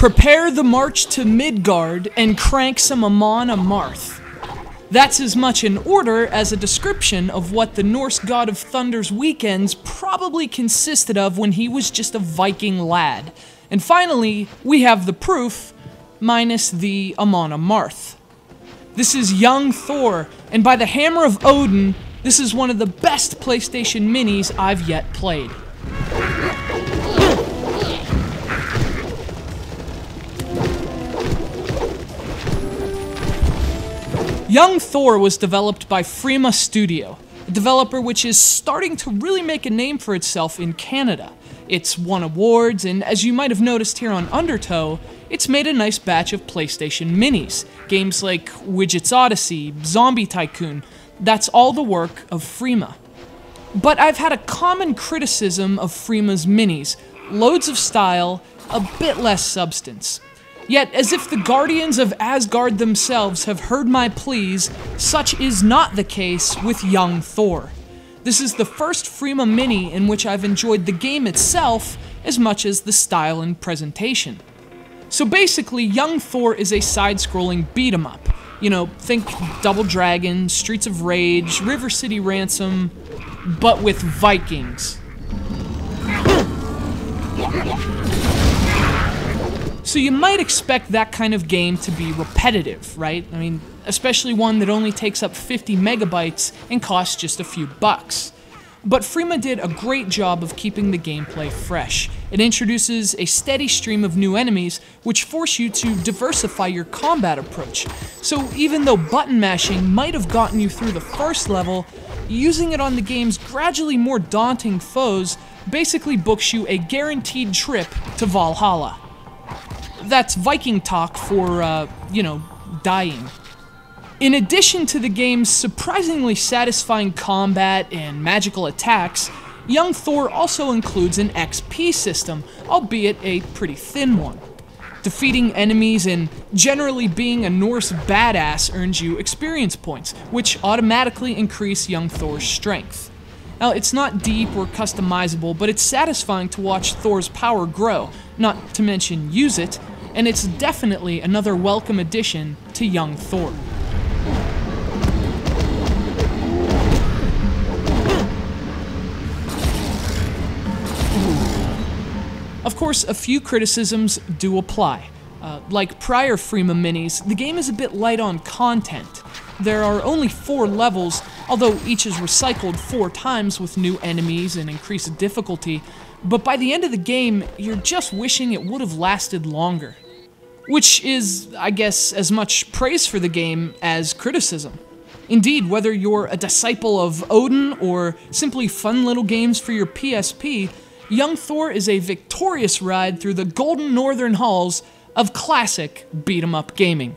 Prepare the march to Midgard and crank some Amon Amarth. That's as much an order as a description of what the Norse god of thunder's weekends probably consisted of when he was just a Viking lad. And finally, we have the proof, minus the Amon Amarth. This is Young Thor, and by the hammer of Odin, this is one of the best PlayStation Minis I've yet played. Young Thor was developed by Frima Studios, a developer which is starting to really make a name for itself in Canada. It's won awards, and as you might have noticed here on Undertow, it's made a nice batch of PlayStation Minis. Games like Widget's Odyssey, Zombie Tycoon, that's all the work of Frima. But I've had a common criticism of Frima's Minis: loads of style, a bit less substance. Yet, as if the guardians of Asgard themselves have heard my pleas, such is not the case with Young Thor. This is the first Frima Mini in which I've enjoyed the game itself as much as the style and presentation. So basically, Young Thor is a side-scrolling beat-em-up. You know, think Double Dragon, Streets of Rage, River City Ransom, but with Vikings. So you might expect that kind of game to be repetitive, right? I mean, especially one that only takes up 50 megabytes and costs just a few bucks. But Frima did a great job of keeping the gameplay fresh. It introduces a steady stream of new enemies, which force you to diversify your combat approach. So even though button mashing might have gotten you through the first level, using it on the game's gradually more daunting foes basically books you a guaranteed trip to Valhalla. That's Viking talk for, dying. In addition to the game's surprisingly satisfying combat and magical attacks, Young Thor also includes an XP system, albeit a pretty thin one. Defeating enemies and generally being a Norse badass earns you experience points, which automatically increase Young Thor's strength. Now, it's not deep or customizable, but it's satisfying to watch Thor's power grow, not to mention use it, and it's definitely another welcome addition to Young Thor. Of course, a few criticisms do apply. Like prior Frima Minis, the game is a bit light on content. There are only 4 levels, although each is recycled 4 times with new enemies and increased difficulty, but by the end of the game, you're just wishing it would have lasted longer. Which is, I guess, as much praise for the game as criticism. Indeed, whether you're a disciple of Odin or simply fun little games for your PSP, Young Thor is a victorious ride through the golden northern halls of classic beat-em-up gaming.